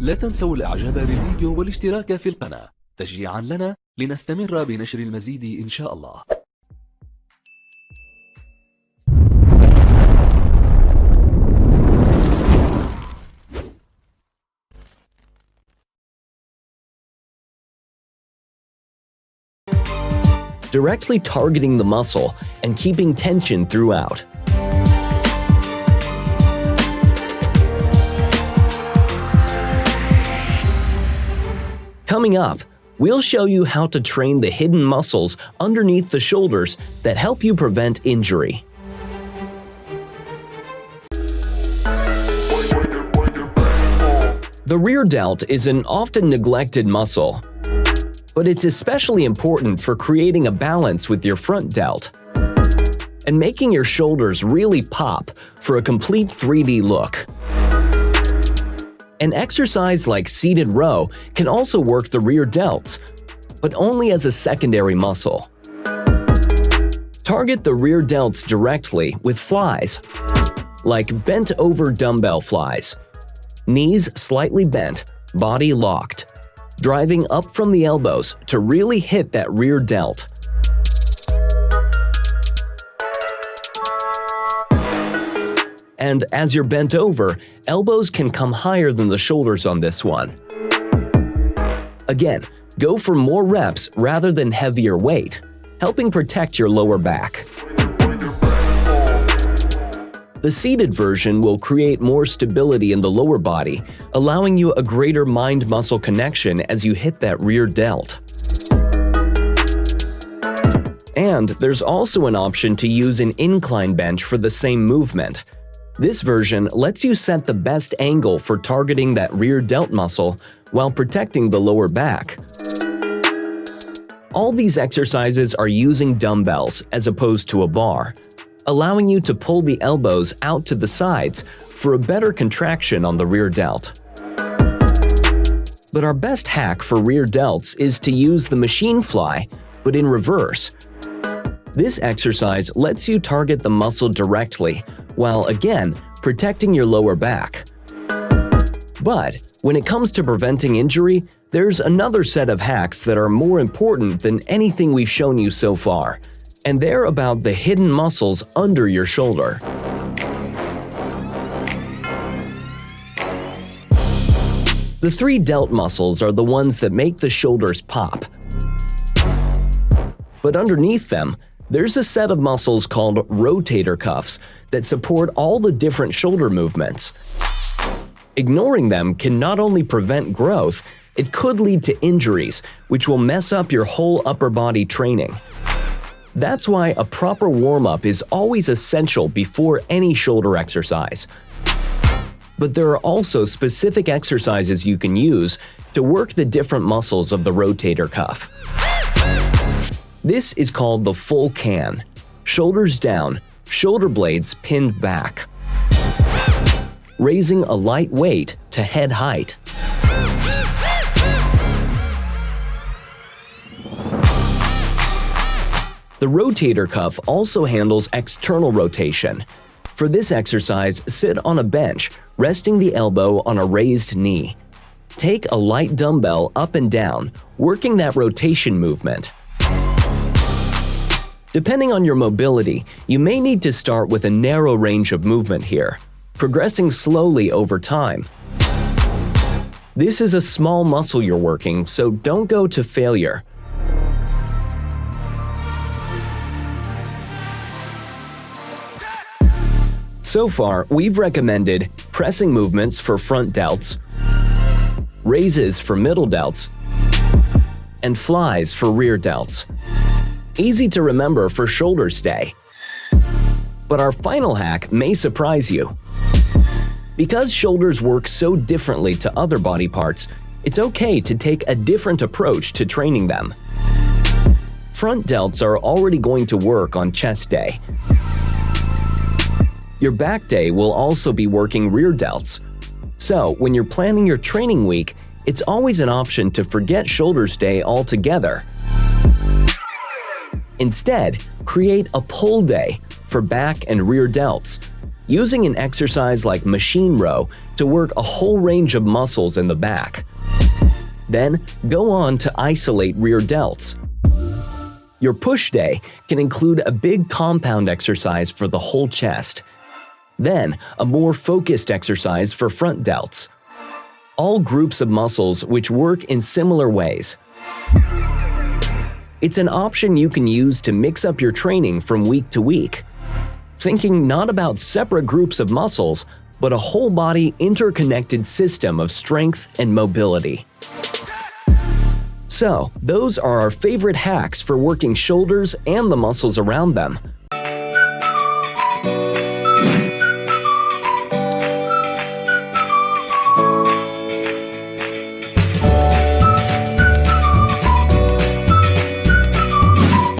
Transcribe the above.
لا تنسوا الاعجاب بالفيديو والاشتراك في القناة تشجيعا لنا لنستمر بنشر المزيد إن شاء الله. Directly targeting the muscle and keeping tension throughout. Coming up, we'll show you how to train the hidden muscles underneath the shoulders that help you prevent injury. The rear delt is an often neglected muscle, but it's especially important for creating a balance with your front delt and making your shoulders really pop for a complete 3D look. An exercise like seated row can also work the rear delts, but only as a secondary muscle. Target the rear delts directly with flies, like bent-over dumbbell flies. Knees slightly bent, body locked, driving up from the elbows to really hit that rear delt. And as you're bent over, elbows can come higher than the shoulders on this one. Again, go for more reps rather than heavier weight, helping protect your lower back. The seated version will create more stability in the lower body, allowing you a greater mind-muscle connection as you hit that rear delt. And there's also an option to use an incline bench for the same movement. This version lets you set the best angle for targeting that rear delt muscle while protecting the lower back. All these exercises are using dumbbells as opposed to a bar, allowing you to pull the elbows out to the sides for a better contraction on the rear delt. But our best hack for rear delts is to use the machine fly, but in reverse. This exercise lets you target the muscle directly, while again, protecting your lower back. But when it comes to preventing injury, there's another set of hacks that are more important than anything we've shown you so far, and they're about the hidden muscles under your shoulder. The three delt muscles are the ones that make the shoulders pop. But underneath them, there's a set of muscles called rotator cuffs that support all the different shoulder movements. Ignoring them can not only prevent growth, it could lead to injuries, which will mess up your whole upper body training. That's why a proper warm-up is always essential before any shoulder exercise. But there are also specific exercises you can use to work the different muscles of the rotator cuff. This is called the full can. Shoulders down, shoulder blades pinned back. Raising a light weight to head height. The rotator cuff also handles external rotation. For this exercise, sit on a bench, resting the elbow on a raised knee. Take a light dumbbell up and down, working that rotation movement. Depending on your mobility, you may need to start with a narrow range of movement here, progressing slowly over time. This is a small muscle you're working, so don't go to failure. So far, we've recommended pressing movements for front delts, raises for middle delts, and flies for rear delts. Easy to remember for shoulder stay. But our final hack may surprise you. Because shoulders work so differently to other body parts, it's okay to take a different approach to training them. Front delts are already going to work on chest day. Your back day will also be working rear delts. So, when you're planning your training week, it's always an option to forget shoulders day altogether. Instead, create a pull day for back and rear delts. using an exercise like machine row to work a whole range of muscles in the back. Then, go on to isolate rear delts. Your push day can include a big compound exercise for the whole chest. Then, a more focused exercise for front delts. All groups of muscles which work in similar ways. It's an option you can use to mix up your training from week to week, thinking not about separate groups of muscles, but a whole body interconnected system of strength and mobility. So, those are our favorite hacks for working shoulders and the muscles around them.